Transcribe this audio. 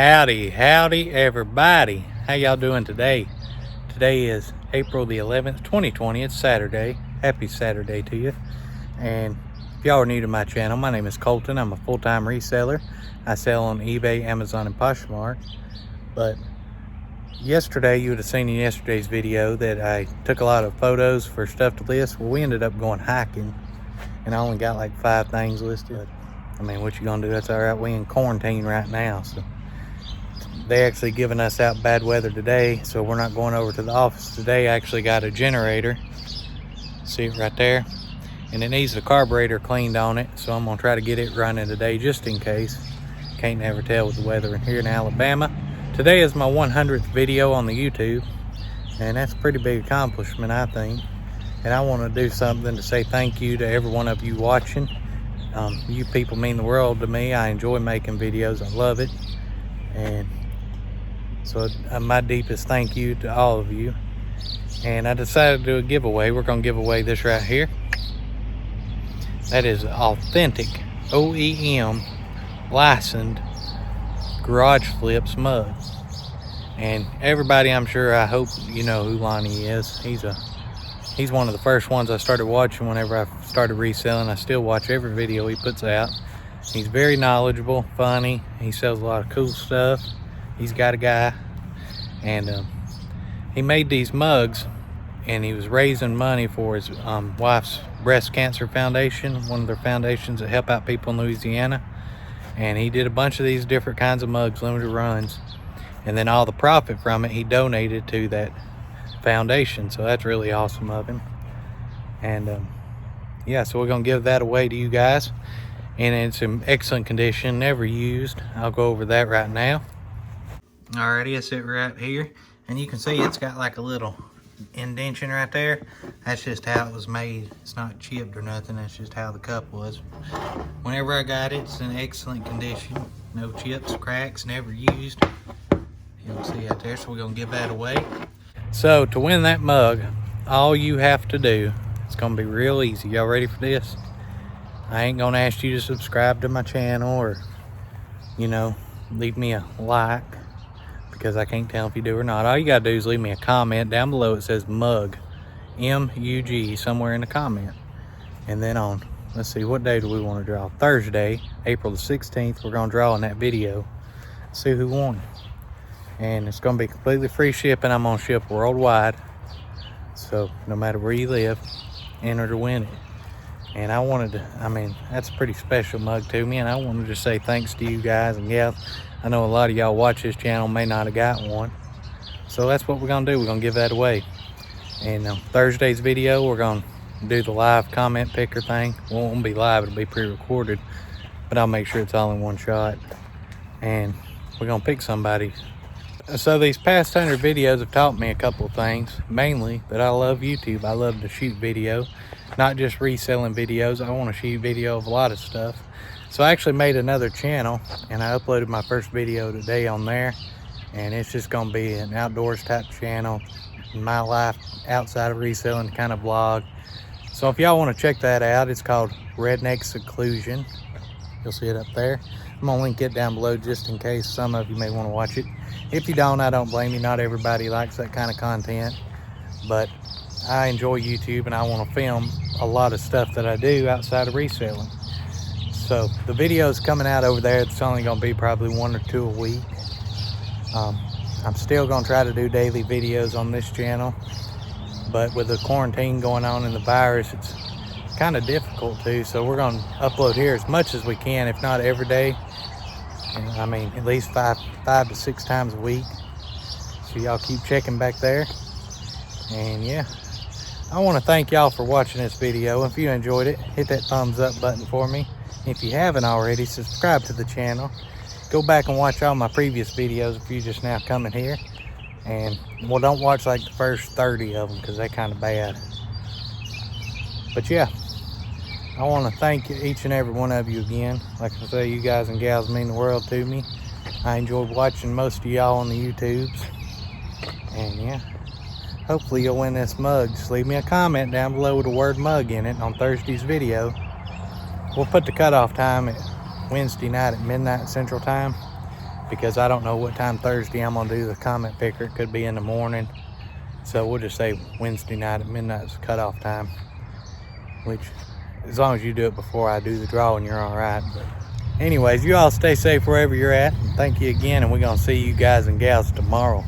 Howdy everybody. How y'all doing today? Today is April the 11th, 2020. It's Saturday. Happy Saturday to you. And if y'all are new to my channel, my name is Colton. I'm a full-time reseller. I sell on eBay, Amazon, and Poshmark. But yesterday, you would have seen in yesterday's video that I took a lot of photos for stuff to list. Well, we ended up going hiking, and I only got like 5 things listed. I mean, what you gonna do? That's all right. We in quarantine right now, so they actually giving us out bad weather today, so we're not going over to the office today. I actually got a generator. See it right there? And it needs the carburetor cleaned on it, so I'm gonna try to get it running today just in case. Can't never tell with the weather here in Alabama. Today is my 100th video on the YouTube, and that's a pretty big accomplishment, I think. And I want to do something to say thank you to every one of you watching. You people mean the world to me. I enjoy making videos. I love it. And so my deepest thank you to all of you. And I decided to do a giveaway. We're going to give away this right here. That is authentic OEM licensed garage flips mug. And everybody, I'm sure, I hope you know who Lonnie is. He's one of the first ones I started watching whenever I started reselling. I still watch every video he puts out. He's very knowledgeable, funny. He sells a lot of cool stuff. He's got a guy, and he made these mugs, and he was raising money for his wife's breast cancer foundation, one of their foundations that help out people in Louisiana. And he did a bunch of these different kinds of mugs, limited runs, and then all the profit from it he donated to that foundation. So that's really awesome of him. And yeah, so we're gonna give that away to you guys, and it's in excellent condition, never used. I'll go over that right now. Alrighty, it's it right here, and you can see it's got like a little indentation right there. That's just how it was made. It's not chipped or nothing. That's just how the cup was. Whenever I got it, it's in excellent condition, no chips, cracks, never used. You can see out there. So we're gonna give that away. So to win that mug, all you have to do, it's gonna be real easy. Y'all ready for this? I ain't gonna ask you to subscribe to my channel or, you know, leave me a like, because I can't tell if you do or not. All you gotta do is leave me a comment down below. It says mug, M-U-G, somewhere in the comment. And then on, let's see, what day do we want to draw? Thursday, April the 16th, we're gonna draw in that video, see who won. And it's gonna be completely free shipping. I'm gonna ship worldwide, so no matter where you live, enter to win it. And I wanted to, I mean, that's a pretty special mug to me, and I wanted to say thanks to you guys and gals. I know a lot of y'all watch this channel may not have got one, so that's what we're gonna do. We're gonna give that away. And Thursday's video, we're gonna do the live comment picker thing. It won't be live, it'll be pre-recorded, but I'll make sure it's all in one shot, and we're gonna pick somebody. So these past 100 videos have taught me a couple of things. Mainly that I love YouTube. I love to shoot video, not just reselling videos. I want to shoot video of a lot of stuff. So I actually made another channel, and I uploaded my first video today on there. And it's just going to be an outdoors type channel, my life outside of reselling kind of vlog. So if y'all want to check that out, it's called Redneck Seclusion. You'll see it up there. I'm gonna link it down below just in case some of you may want to watch it. If you don't, I don't blame you. Not everybody likes that kind of content, but I enjoy YouTube, and I want to film a lot of stuff that I do outside of reselling. So the videos coming out over there, it's only gonna be probably 1 or 2 a week. I'm still gonna try to do daily videos on this channel, but with the quarantine going on and the virus, it's kind of difficult to. So we're gonna upload here as much as we can, if not every day. And I mean, at least five to 6 times a week. So y'all keep checking back there. And yeah, I want to thank y'all for watching this video. If you enjoyed it, hit that thumbs up button for me. If you haven't already, subscribe to the channel. Go back and watch all my previous videos if you're just now coming here. And well, don't watch like the first 30 of them, because they're kind of bad. But yeah, I want to thank each and every one of you again. Like I say, you guys and gals mean the world to me. I enjoyed watching most of y'all on the YouTubes. And yeah, hopefully you'll win this mug. Just leave me a comment down below with the word mug in it on Thursday's video. We'll put the cutoff time at Wednesday night at midnight Central Time. because I don't know what time Thursday I'm gonna do the comment picker. It could be in the morning. So we'll just say Wednesday night at midnight is cutoff time, which as long as you do it before I do the drawing, you're all right. But anyways, you all stay safe wherever you're at. And thank you again, and we're gonna see you guys and gals tomorrow.